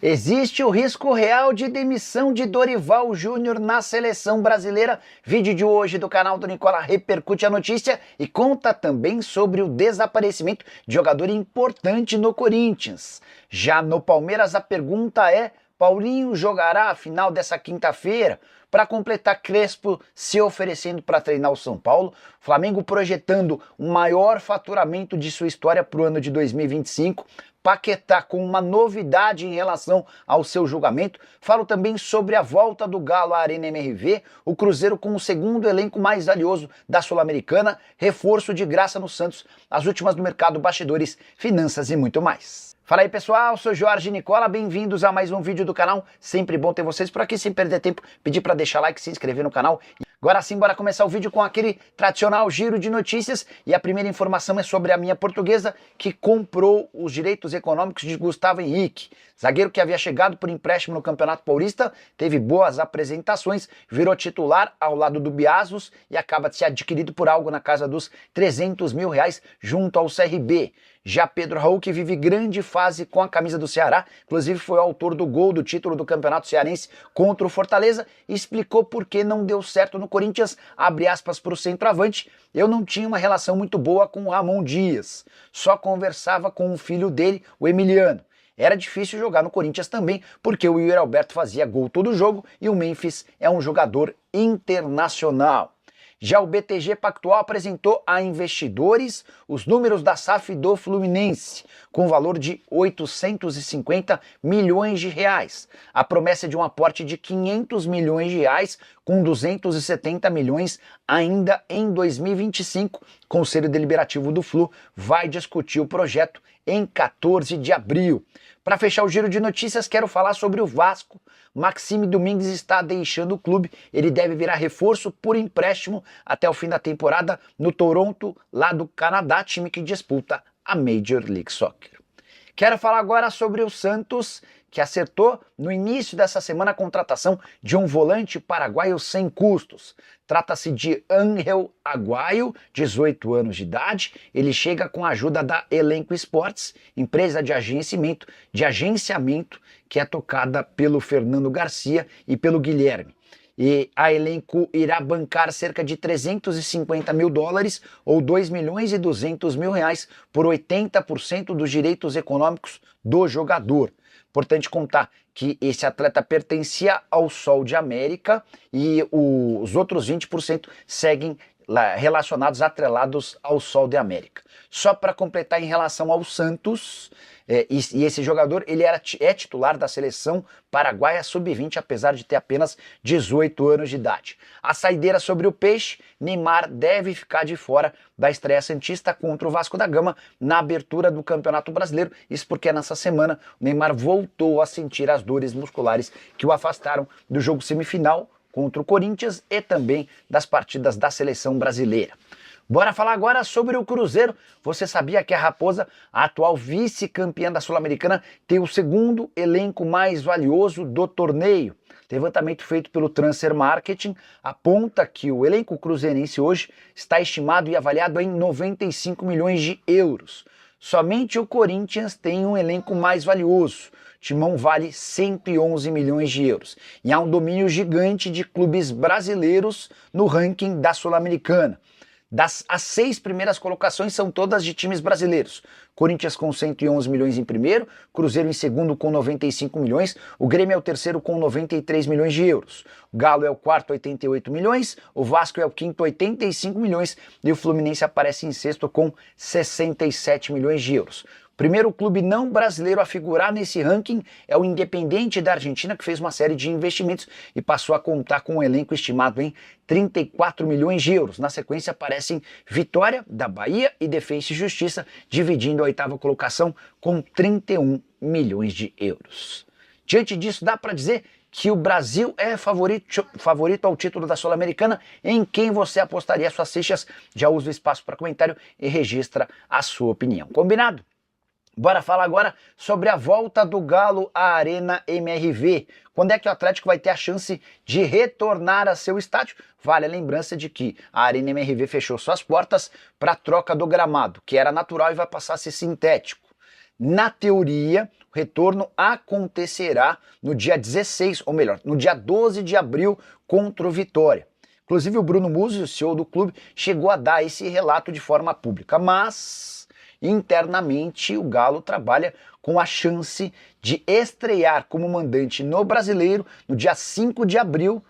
Existe o risco real de demissão de Dorival Júnior na seleção brasileira. Vídeo de hoje do canal do Nicola repercute a notícia e conta também sobre o desaparecimento de jogador importante no Corinthians. Já no Palmeiras a pergunta é: Paulinho jogará a final dessa quinta-feira? Para completar, Crespo se oferecendo para treinar o São Paulo, Flamengo projetando o maior faturamento de sua história para o ano de 2025, Paquetá com uma novidade em relação ao seu julgamento. Falo também sobre a volta do Galo à Arena MRV, o Cruzeiro com o segundo elenco mais valioso da Sul-Americana, reforço de graça no Santos, as últimas do mercado, bastidores, finanças e muito mais. Fala aí pessoal, sou Jorge Nicola, bem-vindos a mais um vídeo do canal, sempre bom ter vocês por aqui, sem perder tempo, pedir para deixar like, se inscrever no canal. Agora sim, bora começar o vídeo com aquele tradicional giro de notícias, e a primeira informação é sobre a minha portuguesa, que comprou os direitos econômicos de Gustavo Henrique, zagueiro que havia chegado por empréstimo no Campeonato Paulista, teve boas apresentações, virou titular ao lado do Biasos e acaba de ser adquirido por algo na casa dos 300 mil reais junto ao CRB. Já Pedro Raul, que vive grande fase com a camisa do Ceará, inclusive foi o autor do gol do título do Campeonato Cearense contra o Fortaleza, explicou por que não deu certo no Corinthians, abre aspas para o centroavante: eu não tinha uma relação muito boa com o Ramon Dias, só conversava com o filho dele, o Emiliano. Era difícil jogar no Corinthians também, porque o Yuri Alberto fazia gol todo jogo e o Memphis é um jogador internacional. Já o BTG Pactual apresentou a investidores os números da SAF do Fluminense, com valor de 850 milhões de reais. A promessa é de um aporte de 500 milhões de reais, com 270 milhões ainda em 2025. O Conselho Deliberativo do Flu vai discutir o projeto em 14 de abril. Para fechar o giro de notícias, quero falar sobre o Vasco. Maxime Domingues está deixando o clube, ele deve virar reforço por empréstimo até o fim da temporada no Toronto, lá do Canadá, time que disputa a Major League Soccer. Quero falar agora sobre o Santos, que acertou no início dessa semana a contratação de um volante paraguaio sem custos. Trata-se de Ángel Aguayo, 18 anos de idade. Ele chega com a ajuda da Elenco Esportes, empresa de agenciamento que é tocada pelo Fernando Garcia e pelo Guilherme. E a Elenco irá bancar cerca de 350 mil dólares ou 2 milhões e 200 mil reais por 80% dos direitos econômicos do jogador. Importante contar que esse atleta pertencia ao Sol de América e os outros 20% seguem relacionados, atrelados ao Sol de América. Só para completar em relação ao Santos, e esse jogador ele é titular da seleção paraguaia sub-20, apesar de ter apenas 18 anos de idade. A saideira sobre o Peixe: Neymar deve ficar de fora da estreia santista contra o Vasco da Gama na abertura do Campeonato Brasileiro. Isso porque nessa semana o Neymar voltou a sentir as dores musculares que o afastaram do jogo semifinal contra o Corinthians e também das partidas da seleção brasileira. Bora falar agora sobre o Cruzeiro. Você sabia que a Raposa, a atual vice-campeã da Sul-Americana, tem o segundo elenco mais valioso do torneio? Levantamento feito pelo Transfer Marketing aponta que o elenco cruzeirense hoje está estimado e avaliado em 95 milhões de euros. Somente o Corinthians tem um elenco mais valioso. O Timão vale 111 milhões de euros. E há um domínio gigante de clubes brasileiros no ranking da Sul-Americana. As 6 primeiras colocações são todas de times brasileiros. Corinthians com 111 milhões em primeiro, Cruzeiro em segundo com 95 milhões, o Grêmio é o terceiro com 93 milhões de euros, o Galo é o quarto, 88 milhões, o Vasco é o quinto, 85 milhões e o Fluminense aparece em sexto com 67 milhões de euros. O primeiro clube não brasileiro a figurar nesse ranking é o Independiente da Argentina, que fez uma série de investimentos e passou a contar com um elenco estimado em 34 milhões de euros. Na sequência aparecem Vitória, da Bahia, e Defensa e Justiça, dividindo a 8ª colocação com 31 milhões de euros. Diante disso, dá para dizer que o Brasil é favorito ao título da Sul-Americana. Em quem você apostaria suas fichas? Já usa o espaço para comentário e registra a sua opinião. Combinado? Bora falar agora sobre a volta do Galo à Arena MRV. Quando é que o Atlético vai ter a chance de retornar a seu estádio? Vale a lembrança de que a Arena MRV fechou suas portas para a troca do gramado, que era natural e vai passar a ser sintético. Na teoria, O retorno acontecerá no dia 16, ou melhor, no dia 12 de abril contra o Vitória. Inclusive o Bruno Musi, o CEO do clube, chegou a dar esse relato de forma pública, mas internamente o Galo trabalha com a chance de estrear como mandante no Brasileiro no dia 5 de abril,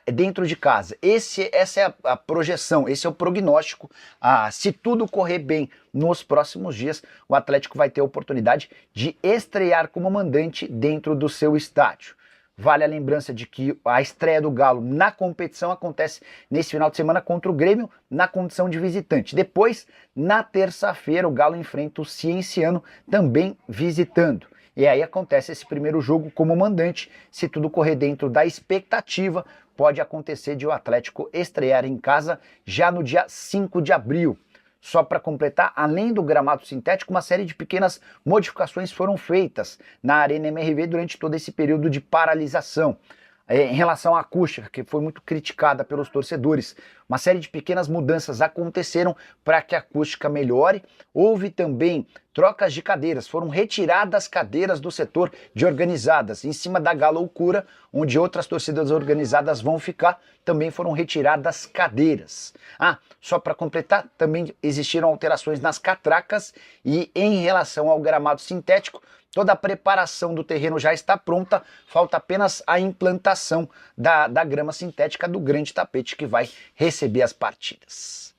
dentro de casa. Essa é a projeção, esse é o prognóstico. Se tudo correr bem nos próximos dias, o Atlético vai ter a oportunidade de estrear como mandante dentro do seu estádio. Vale a lembrança de que a estreia do Galo na competição acontece nesse final de semana contra o Grêmio, na condição de visitante. Depois, na terça-feira, o Galo enfrenta o Cienciano, também visitando. E aí acontece esse primeiro jogo como mandante. Se tudo correr dentro da expectativa, pode acontecer de o Atlético estrear em casa já no dia 5 de abril. Só para completar, além do gramado sintético, uma série de pequenas modificações foram feitas na Arena MRV durante todo esse período de paralisação. Em relação à acústica, que foi muito criticada pelos torcedores, uma série de pequenas mudanças aconteceram para que a acústica melhore. Houve também trocas de cadeiras, foram retiradas cadeiras do setor de organizadas. Em cima da galoucura, onde outras torcidas organizadas vão ficar, também foram retiradas cadeiras. Só para completar, também existiram alterações nas catracas e em relação ao gramado sintético, toda a preparação do terreno já está pronta, falta apenas a implantação da grama sintética do grande tapete que vai receber as partidas.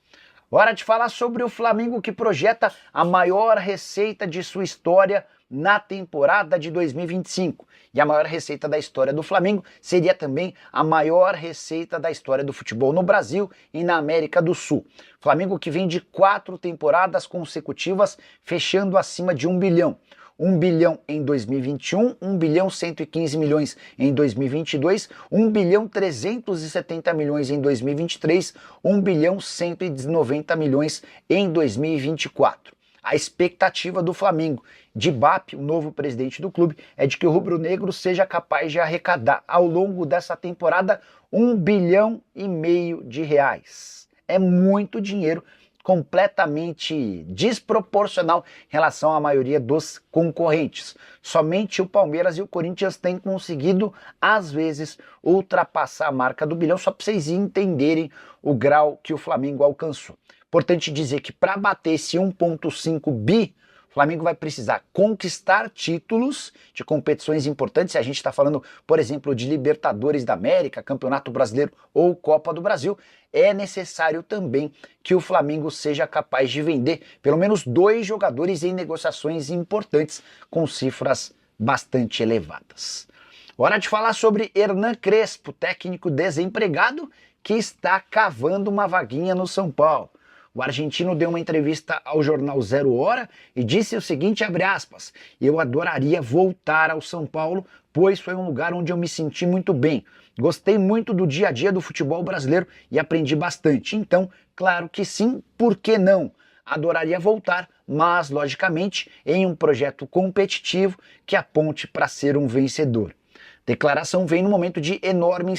Hora de falar sobre o Flamengo, que projeta a maior receita de sua história na temporada de 2025. E a maior receita da história do Flamengo seria também a maior receita da história do futebol no Brasil e na América do Sul. Flamengo que vem de 4 temporadas consecutivas fechando acima de 1 bilhão. 1 bilhão em 2021, 1 bilhão 115 milhões em 2022, 1 bilhão 370 milhões em 2023, 1 bilhão 190 milhões em 2024. A expectativa do Flamengo, de BAP, o novo presidente do clube, é de que o rubro-negro seja capaz de arrecadar ao longo dessa temporada 1 bilhão e meio de reais. É muito dinheiro, completamente desproporcional em relação à maioria dos concorrentes. Somente o Palmeiras e o Corinthians têm conseguido, às vezes, ultrapassar a marca do bilhão, só para vocês entenderem o grau que o Flamengo alcançou. Importante dizer que para bater esse 1,5 bi, o Flamengo vai precisar conquistar títulos de competições importantes. Se a gente está falando, por exemplo, de Libertadores da América, Campeonato Brasileiro ou Copa do Brasil, é necessário também que o Flamengo seja capaz de vender pelo menos 2 jogadores em negociações importantes com cifras bastante elevadas. Hora de falar sobre Hernan Crespo, técnico desempregado que está cavando uma vaguinha no São Paulo. O argentino deu uma entrevista ao jornal Zero Hora e disse o seguinte, abre aspas, eu adoraria voltar ao São Paulo, pois foi um lugar onde eu me senti muito bem. Gostei muito do dia a dia do futebol brasileiro e aprendi bastante. Então, claro que sim, por que não? Adoraria voltar, mas, logicamente, em um projeto competitivo que aponte para ser um vencedor. Declaração vem no momento de enorme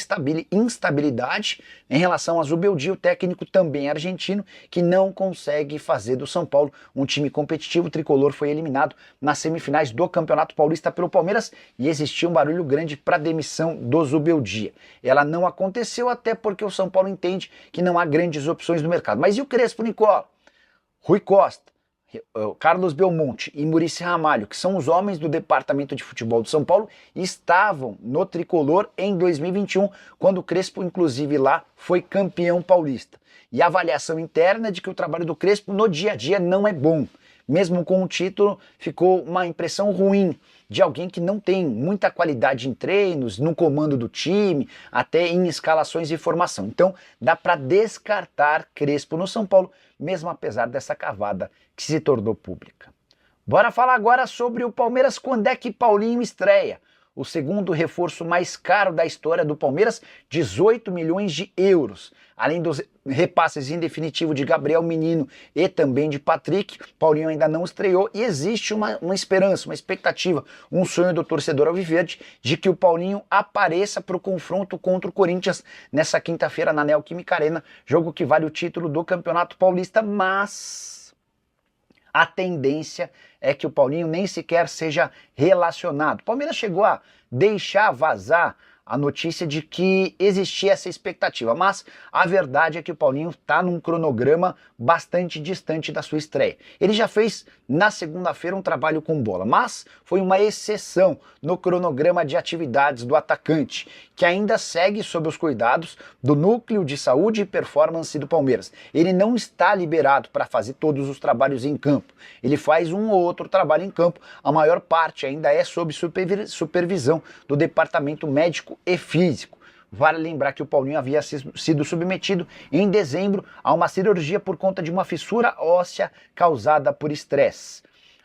instabilidade em relação a Zubeldia, o técnico também argentino, que não consegue fazer do São Paulo um time competitivo. O tricolor foi eliminado nas semifinais do Campeonato Paulista pelo Palmeiras e existia um barulho grande para a demissão do Zubeldia. Ela não aconteceu até porque o São Paulo entende que não há grandes opções no mercado. Mas e o Crespo, Nicola? Rui Costa, Carlos Belmonte e Muricy Ramalho, que são os homens do departamento de futebol do São Paulo, estavam no tricolor em 2021, quando o Crespo, inclusive lá, foi campeão paulista. E a avaliação interna é de que o trabalho do Crespo no dia a dia não é bom. Mesmo com o título, ficou uma impressão ruim de alguém que não tem muita qualidade em treinos, no comando do time, até em escalações e formação. Então, dá para descartar Crespo no São Paulo, mesmo apesar dessa cavada que se tornou pública. Bora falar agora sobre o Palmeiras, quando é que Paulinho estreia. O segundo reforço mais caro da história do Palmeiras, 18 milhões de euros. Além dos repasses em definitivo de Gabriel Menino e também de Patrick, Paulinho ainda não estreou e existe uma esperança, uma expectativa, um sonho do torcedor alviverde de que o Paulinho apareça para o confronto contra o Corinthians nessa quinta-feira na Neoquímica Arena, jogo que vale o título do Campeonato Paulista, mas A tendência é que o Paulinho nem sequer seja relacionado. O Palmeiras chegou a deixar vazar a notícia de que existia essa expectativa, mas a verdade é que o Paulinho está num cronograma bastante distante da sua estreia. Ele já fez na segunda-feira um trabalho com bola, mas foi uma exceção no cronograma de atividades do atacante, que ainda segue sob os cuidados do Núcleo de Saúde e Performance do Palmeiras. Ele não está liberado para fazer todos os trabalhos em campo. Ele faz um ou outro trabalho em campo, a maior parte ainda é sob supervisão do Departamento Médico e Físico. Vale lembrar que o Paulinho havia sido submetido em dezembro a uma cirurgia por conta de uma fissura óssea causada por estresse.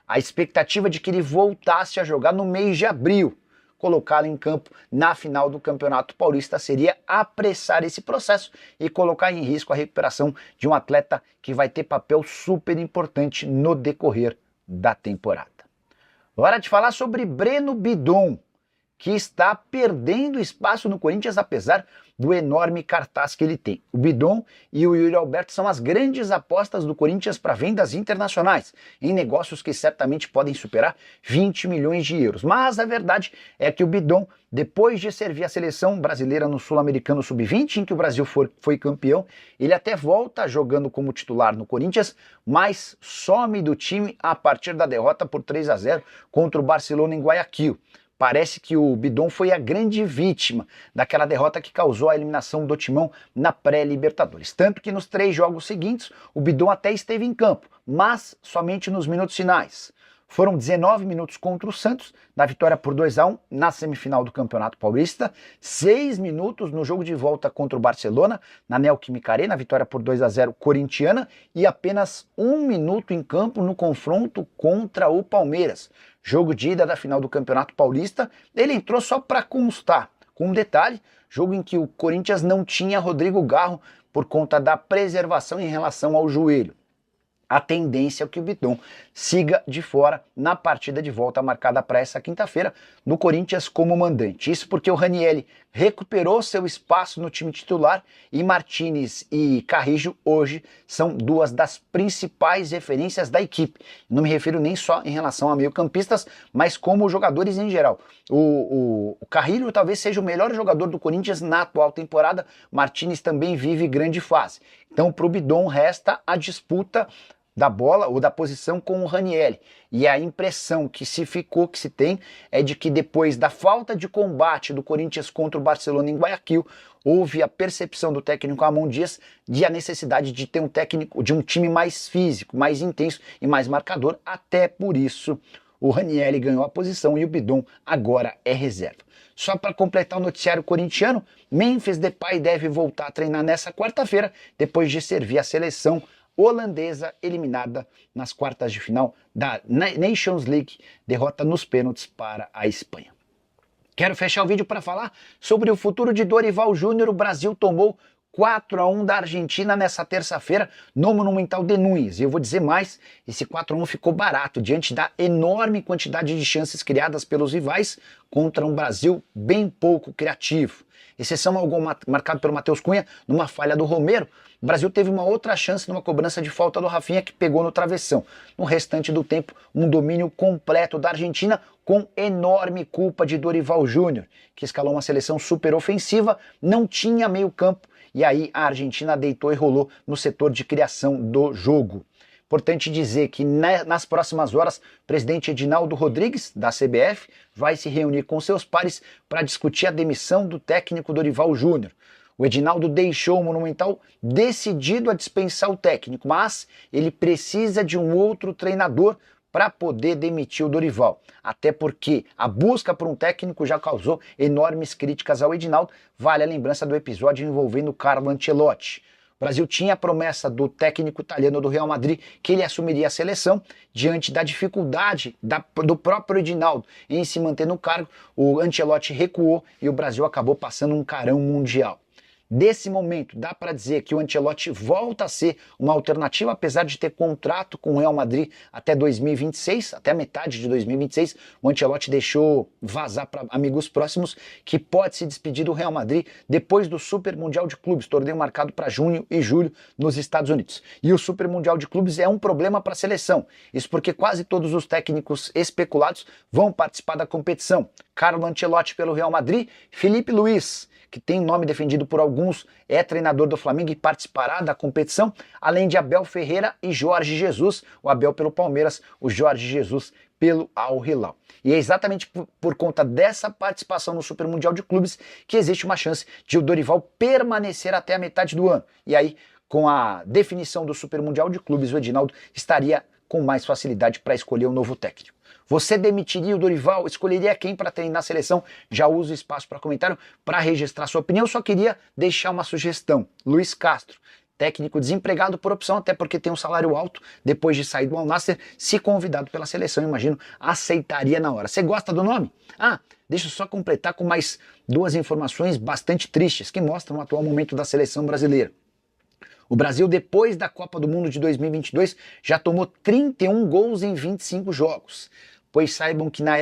A expectativa de que ele voltasse a jogar no mês de abril, colocá-lo em campo na final do Campeonato Paulista, seria apressar esse processo e colocar em risco a recuperação de um atleta que vai ter papel super importante no decorrer da temporada. Hora de falar sobre Breno Bidon, que está perdendo espaço no Corinthians apesar do enorme cartaz que ele tem. O Bidon e o Yuri Alberto são as grandes apostas do Corinthians para vendas internacionais, em negócios que certamente podem superar 20 milhões de euros. Mas a verdade é que o Bidon, depois de servir a seleção brasileira no Sul-Americano Sub-20, em que o Brasil foi campeão, ele até volta jogando como titular no Corinthians, mas some do time a partir da derrota por 3-0 contra o Barcelona em Guayaquil. Parece que o Bidon foi a grande vítima daquela derrota que causou a eliminação do Timão na pré-Libertadores. Tanto que nos 3 jogos seguintes, o Bidon até esteve em campo, mas somente nos minutos finais. Foram 19 minutos contra o Santos, na vitória por 2-1 na semifinal do Campeonato Paulista, 6 minutos no jogo de volta contra o Barcelona, na Neoquímica Arena, vitória por 2-0 corintiana, e apenas 1 minuto em campo no confronto contra o Palmeiras. Jogo de ida da final do Campeonato Paulista, ele entrou só para constar, com um detalhe, jogo em que o Corinthians não tinha Rodrigo Garro por conta da preservação em relação ao joelho. A tendência é que o Bidon siga de fora na partida de volta marcada para essa quinta-feira no Corinthians como mandante. Isso porque o Ranieri recuperou seu espaço no time titular e Martinez e Carrillo hoje são 2 das principais referências da equipe. Não me refiro nem só em relação a meio-campistas, mas como jogadores em geral. O Carrillo talvez seja o melhor jogador do Corinthians na atual temporada. Martinez também vive grande fase. Então para o Bidon resta a disputa da bola ou da posição com o Ranieri. E a impressão que se tem é de que depois da falta de combate do Corinthians contra o Barcelona em Guayaquil, houve a percepção do técnico Ramon Dias de a necessidade de ter um time mais físico, mais intenso e mais marcador. Até por isso o Ranieri ganhou a posição e o Bidon agora é reserva. Só para completar o noticiário corintiano, Memphis Depay deve voltar a treinar nessa quarta-feira, depois de servir a seleção holandesa eliminada nas quartas de final da Nations League, derrota nos pênaltis para a Espanha. Quero fechar o vídeo para falar sobre o futuro de Dorival Júnior. O Brasil tomou 4-1 da Argentina nessa terça-feira no Monumental de Núñez. E eu vou dizer mais, esse 4-1 ficou barato diante da enorme quantidade de chances criadas pelos rivais contra um Brasil bem pouco criativo. Exceção ao gol marcado pelo Matheus Cunha numa falha do Romero, o Brasil teve uma outra chance numa cobrança de falta do Rafinha que pegou no travessão. No restante do tempo, um domínio completo da Argentina com enorme culpa de Dorival Júnior, que escalou uma seleção super ofensiva, não tinha meio campo, e aí a Argentina deitou e rolou no setor de criação do jogo. Importante dizer que nas próximas horas, o presidente Edinaldo Rodrigues, da CBF, vai se reunir com seus pares para discutir a demissão do técnico Dorival Júnior. O Edinaldo deixou o Monumental decidido a dispensar o técnico, mas ele precisa de um outro treinador para poder demitir o Dorival. Até porque a busca por um técnico já causou enormes críticas ao Edinaldo. Vale a lembrança do episódio envolvendo Carlo Ancelotti. O Brasil tinha a promessa do técnico italiano do Real Madrid que ele assumiria a seleção. Diante da dificuldade do próprio Edinaldo em se manter no cargo, o Ancelotti recuou e o Brasil acabou passando um carão mundial. Desse momento, dá para dizer que o Ancelotti volta a ser uma alternativa, apesar de ter contrato com o Real Madrid até 2026, até a metade de 2026. O Ancelotti deixou vazar para amigos próximos que pode se despedir do Real Madrid depois do Super Mundial de Clubes, torneio marcado para junho e julho nos Estados Unidos. E o Super Mundial de Clubes é um problema para a seleção. Isso porque quase todos os técnicos especulados vão participar da competição. Carlo Ancelotti pelo Real Madrid, Felipe Luiz, que tem nome defendido por alguns, é treinador do Flamengo e participará da competição, além de Abel Ferreira e Jorge Jesus, o Abel pelo Palmeiras, o Jorge Jesus pelo Al Hilal. E é exatamente por conta dessa participação no Super Mundial de Clubes que existe uma chance de o Dorival permanecer até a metade do ano. E aí, com a definição do Super Mundial de Clubes, o Edinaldo estaria com mais facilidade para escolher um novo técnico. Você demitiria o Dorival? Escolheria quem para treinar a seleção? Já uso o espaço para comentário para registrar sua opinião. Só queria deixar uma sugestão. Luiz Castro, técnico desempregado por opção, até porque tem um salário alto depois de sair do Al Nassr, se convidado pela seleção, imagino, aceitaria na hora. Você gosta do nome? Deixa eu só completar com mais duas informações bastante tristes que mostram o atual momento da seleção brasileira. O Brasil, depois da Copa do Mundo de 2022, já tomou 31 gols em 25 jogos. Pois saibam que na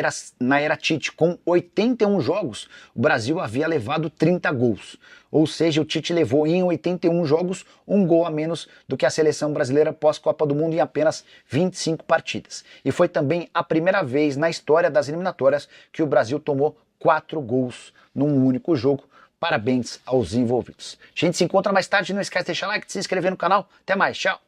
era Tite, com 81 jogos, o Brasil havia levado 30 gols. Ou seja, o Tite levou em 81 jogos um gol a menos do que a seleção brasileira pós-Copa do Mundo em apenas 25 partidas. E foi também a primeira vez na história das eliminatórias que o Brasil tomou 4 gols num único jogo. Parabéns aos envolvidos. A gente se encontra mais tarde, não esquece de deixar like, de se inscrever no canal. Até mais, tchau!